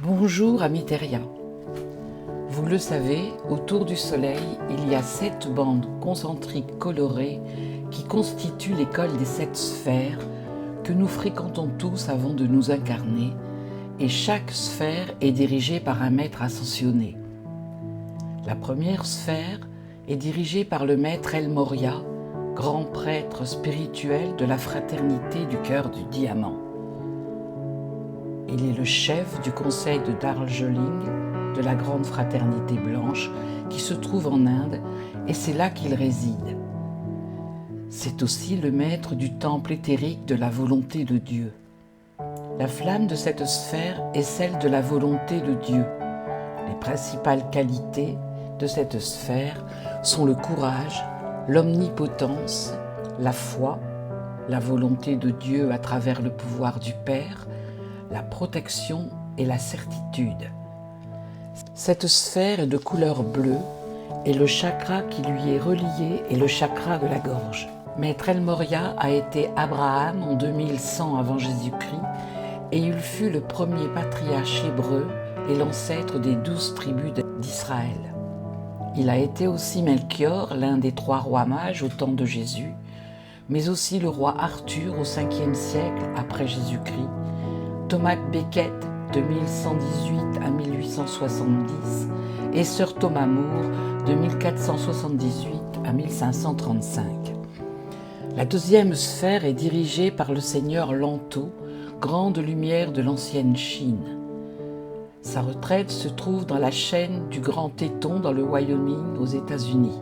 Bonjour amis terriens. Vous le savez, autour du Soleil, il y a 7 bandes concentriques colorées qui constituent l'école des 7 sphères que nous fréquentons tous avant de nous incarner, et chaque sphère est dirigée par un maître ascensionné. La première sphère est dirigée par le maître El Morya, grand prêtre spirituel de la fraternité du cœur du diamant. Il est le chef du conseil de Darjeeling, de la grande fraternité blanche qui se trouve en Inde, et c'est là qu'il réside. C'est aussi le maître du temple éthérique de la volonté de Dieu. La flamme de cette sphère est celle de la volonté de Dieu. Les principales qualités de cette sphère sont le courage, l'omnipotence, la foi, la volonté de Dieu à travers le pouvoir du Père, la protection et la certitude. Cette sphère est de couleur bleue et le chakra qui lui est relié est le chakra de la gorge. Maître El Morya a été Abraham en 2100 avant Jésus-Christ et il fut le premier patriarche hébreu et l'ancêtre des 12 tribus d'Israël. Il a été aussi Melchior, l'un des 3 rois mages au temps de Jésus, mais aussi le roi Arthur au 5e siècle après Jésus-Christ, Thomas Becket de 1118 à 1870 et Sir Thomas More de 1478 à 1535. La deuxième sphère est dirigée par le seigneur Lanto, grande lumière de l'ancienne Chine. Sa retraite se trouve dans la chaîne du Grand Téton dans le Wyoming aux États-Unis.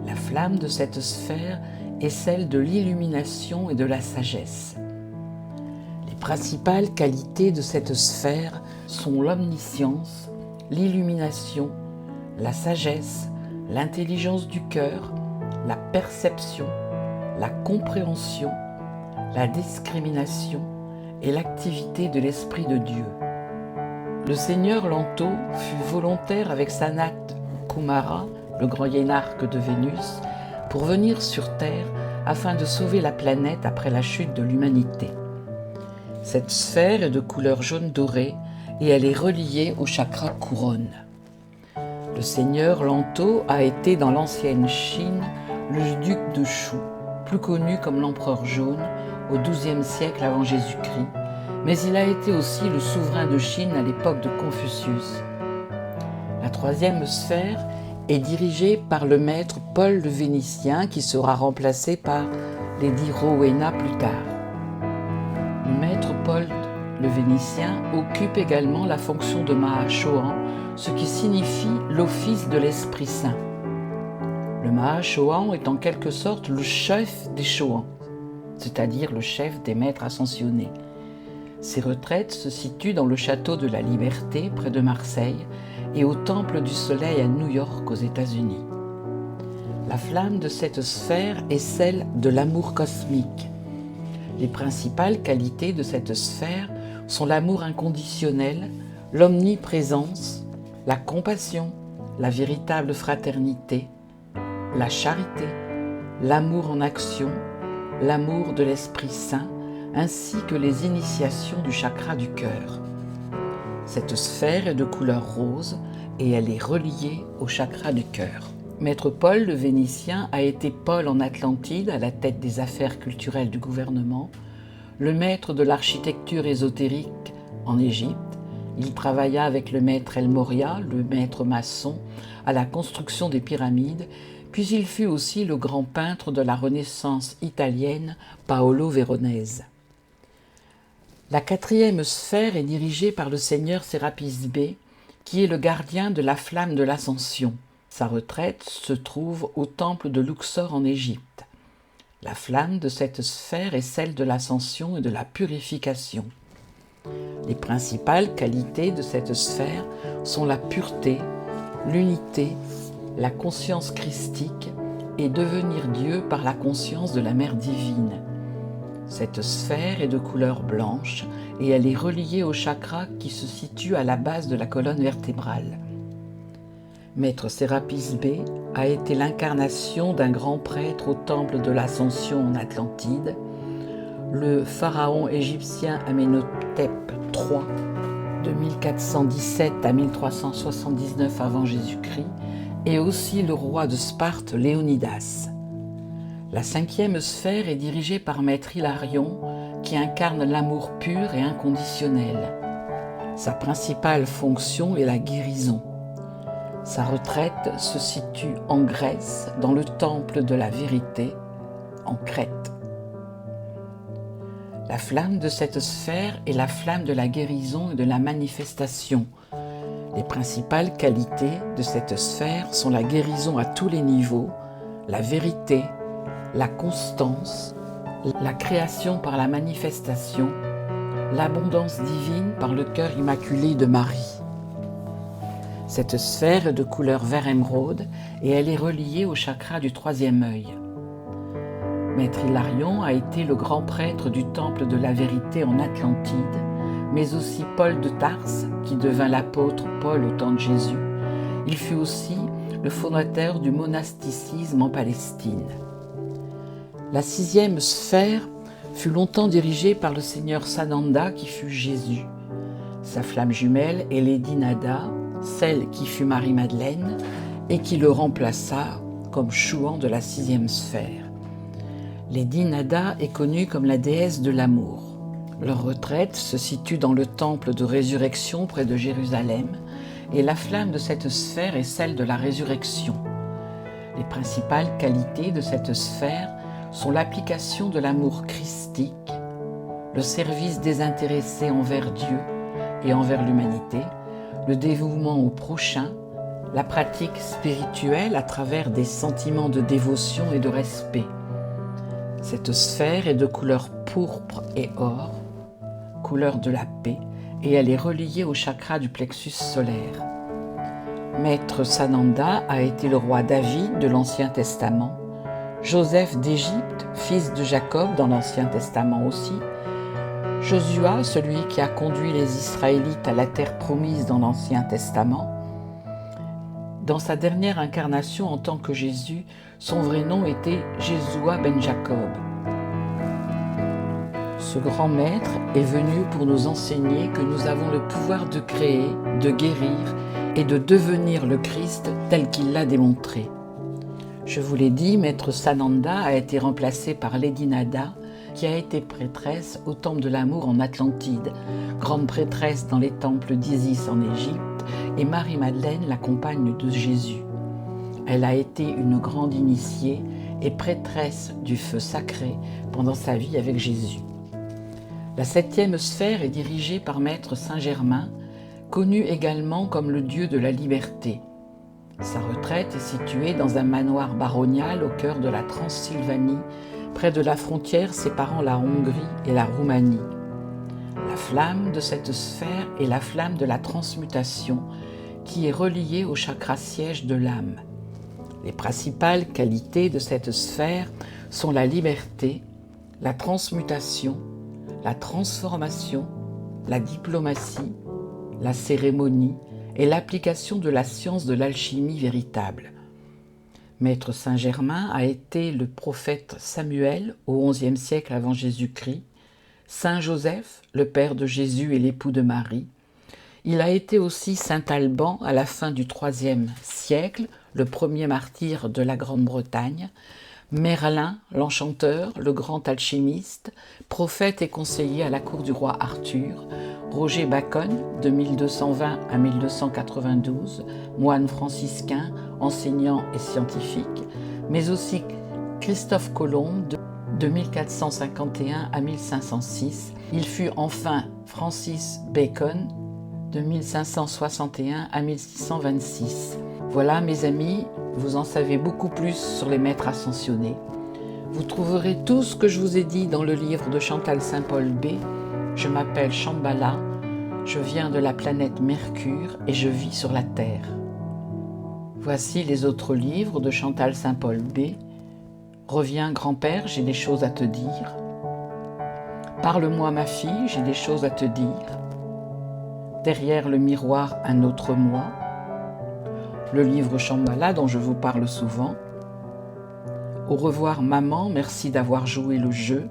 La flamme de cette sphère est celle de l'illumination et de la sagesse. Les principales qualités de cette sphère sont l'omniscience, l'illumination, la sagesse, l'intelligence du cœur, la perception, la compréhension, la discrimination et l'activité de l'Esprit de Dieu. Le seigneur Lanto fut volontaire avec Sanat Kumara, le grand hiérarque de Vénus, pour venir sur Terre afin de sauver la planète après la chute de l'humanité. Cette sphère est de couleur jaune doré et elle est reliée au chakra couronne. Le seigneur Lanto a été dans l'ancienne Chine le duc de Shu, plus connu comme l'empereur jaune au XIIe siècle avant Jésus-Christ, mais il a été aussi le souverain de Chine à l'époque de Confucius. La troisième sphère est dirigée par le maître Paul le Vénitien qui sera remplacé par Lady Rowena plus tard. Le maître Paul le Vénitien occupe également la fonction de Mahachohan, ce qui signifie l'office de l'Esprit Saint. Le Mahachohan est en quelque sorte le chef des Chohans, c'est-à-dire le chef des maîtres ascensionnés. Ses retraites se situent dans le château de la Liberté, près de Marseille, et au Temple du Soleil à New York, aux États-Unis. La flamme de cette sphère est celle de l'amour cosmique. Les principales qualités de cette sphère sont l'amour inconditionnel, l'omniprésence, la compassion, la véritable fraternité, la charité, l'amour en action, l'amour de l'Esprit Saint, ainsi que les initiations du chakra du cœur. Cette sphère est de couleur rose et elle est reliée au chakra du cœur. Maître Paul le Vénitien a été Paul en Atlantide, à la tête des affaires culturelles du gouvernement, le maître de l'architecture ésotérique en Égypte. Il travailla avec le maître El Morya, le maître maçon, à la construction des pyramides, puis il fut aussi le grand peintre de la Renaissance italienne, Paolo Veronese. La quatrième sphère est dirigée par le seigneur Sérapis Bey, qui est le gardien de la flamme de l'ascension. Sa retraite se trouve au temple de Luxor en Égypte. La flamme de cette sphère est celle de l'ascension et de la purification. Les principales qualités de cette sphère sont la pureté, l'unité, la conscience christique et devenir Dieu par la conscience de la Mère divine. Cette sphère est de couleur blanche et elle est reliée au chakra qui se situe à la base de la colonne vertébrale. Maître Sérapis Bey a été l'incarnation d'un grand prêtre au temple de l'Ascension en Atlantide, le pharaon égyptien Amenhotep III de 1417 à 1379 avant Jésus-Christ, et aussi le roi de Sparte Léonidas. La 5e sphère est dirigée par Maître Hilarion, qui incarne l'amour pur et inconditionnel. Sa principale fonction est la guérison. Sa retraite se situe en Grèce, dans le temple de la vérité, en Crète. La flamme de cette sphère est la flamme de la guérison et de la manifestation. Les principales qualités de cette sphère sont la guérison à tous les niveaux, la vérité, la constance, la création par la manifestation, l'abondance divine par le cœur immaculé de Marie. Cette sphère est de couleur vert émeraude et elle est reliée au chakra du 3e œil. Maître Hilarion a été le grand prêtre du temple de la vérité en Atlantide, mais aussi Paul de Tarse, qui devint l'apôtre Paul au temps de Jésus. Il fut aussi le fondateur du monasticisme en Palestine. La 6e sphère fut longtemps dirigée par le seigneur Sananda, qui fut Jésus. Sa flamme jumelle est Lady Nada, celle qui fut Marie-Madeleine et qui le remplaça comme chouan de la 6e sphère. Lady Nada est connue comme la déesse de l'amour. Leur retraite se situe dans le temple de résurrection près de Jérusalem et la flamme de cette sphère est celle de la résurrection. Les principales qualités de cette sphère sont l'application de l'amour christique, le service désintéressé envers Dieu et envers l'humanité, le dévouement au prochain, la pratique spirituelle à travers des sentiments de dévotion et de respect. Cette sphère est de couleur pourpre et or, couleur de la paix, et elle est reliée au chakra du plexus solaire. Maître Sananda a été le roi David de l'Ancien Testament, Joseph d'Égypte, fils de Jacob dans l'Ancien Testament aussi, Josua, celui qui a conduit les Israélites à la terre promise dans l'Ancien Testament. Dans sa dernière incarnation en tant que Jésus, son vrai nom était Jéshua ben Jacob. Ce grand maître est venu pour nous enseigner que nous avons le pouvoir de créer, de guérir et de devenir le Christ tel qu'il l'a démontré. Je vous l'ai dit, Maître Sananda a été remplacé par Lady Nada, qui a été prêtresse au temple de l'amour en Atlantide, grande prêtresse dans les temples d'Isis en Égypte, et Marie-Madeleine, la compagne de Jésus. Elle a été une grande initiée et prêtresse du feu sacré pendant sa vie avec Jésus. La 7e sphère est dirigée par Maître Saint-Germain, connu également comme le dieu de la liberté. Sa retraite est située dans un manoir baronial au cœur de la Transylvanie, près de la frontière séparant la Hongrie et la Roumanie. La flamme de cette sphère est la flamme de la transmutation, qui est reliée au chakra siège de l'âme. Les principales qualités de cette sphère sont la liberté, la transmutation, la transformation, la diplomatie, la cérémonie et l'application de la science de l'alchimie véritable. Maître Saint-Germain a été le prophète Samuel au XIe siècle avant Jésus-Christ, Saint Joseph, le père de Jésus et l'époux de Marie. Il a été aussi Saint Alban à la fin du IIIe siècle, le premier martyr de la Grande-Bretagne, Merlin, l'enchanteur, le grand alchimiste, prophète et conseiller à la cour du roi Arthur, Roger Bacon, de 1220 à 1292, moine franciscain, enseignant et scientifique, mais aussi Christophe Colomb, de 1451 à 1506. Il fut enfin Francis Bacon, de 1561 à 1626. Voilà, mes amis, vous en savez beaucoup plus sur les maîtres ascensionnés. Vous trouverez tout ce que je vous ai dit dans le livre de Chantal Saint-Paul B. Je m'appelle Shambhala, je viens de la planète Mercure et je vis sur la Terre. Voici les autres livres de Chantal Saint-Paul B. Reviens, grand-père, j'ai des choses à te dire. Parle-moi, ma fille, j'ai des choses à te dire. Derrière le miroir, un autre moi. Le livre Shambhala dont je vous parle souvent. Au revoir, maman, merci d'avoir joué le jeu.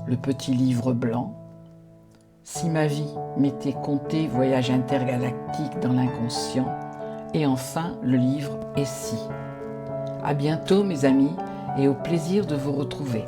Le petit livre blanc. Si ma vie m'était contée, voyage intergalactique dans l'inconscient, et enfin le livre Et si. À bientôt mes amis et au plaisir de vous retrouver.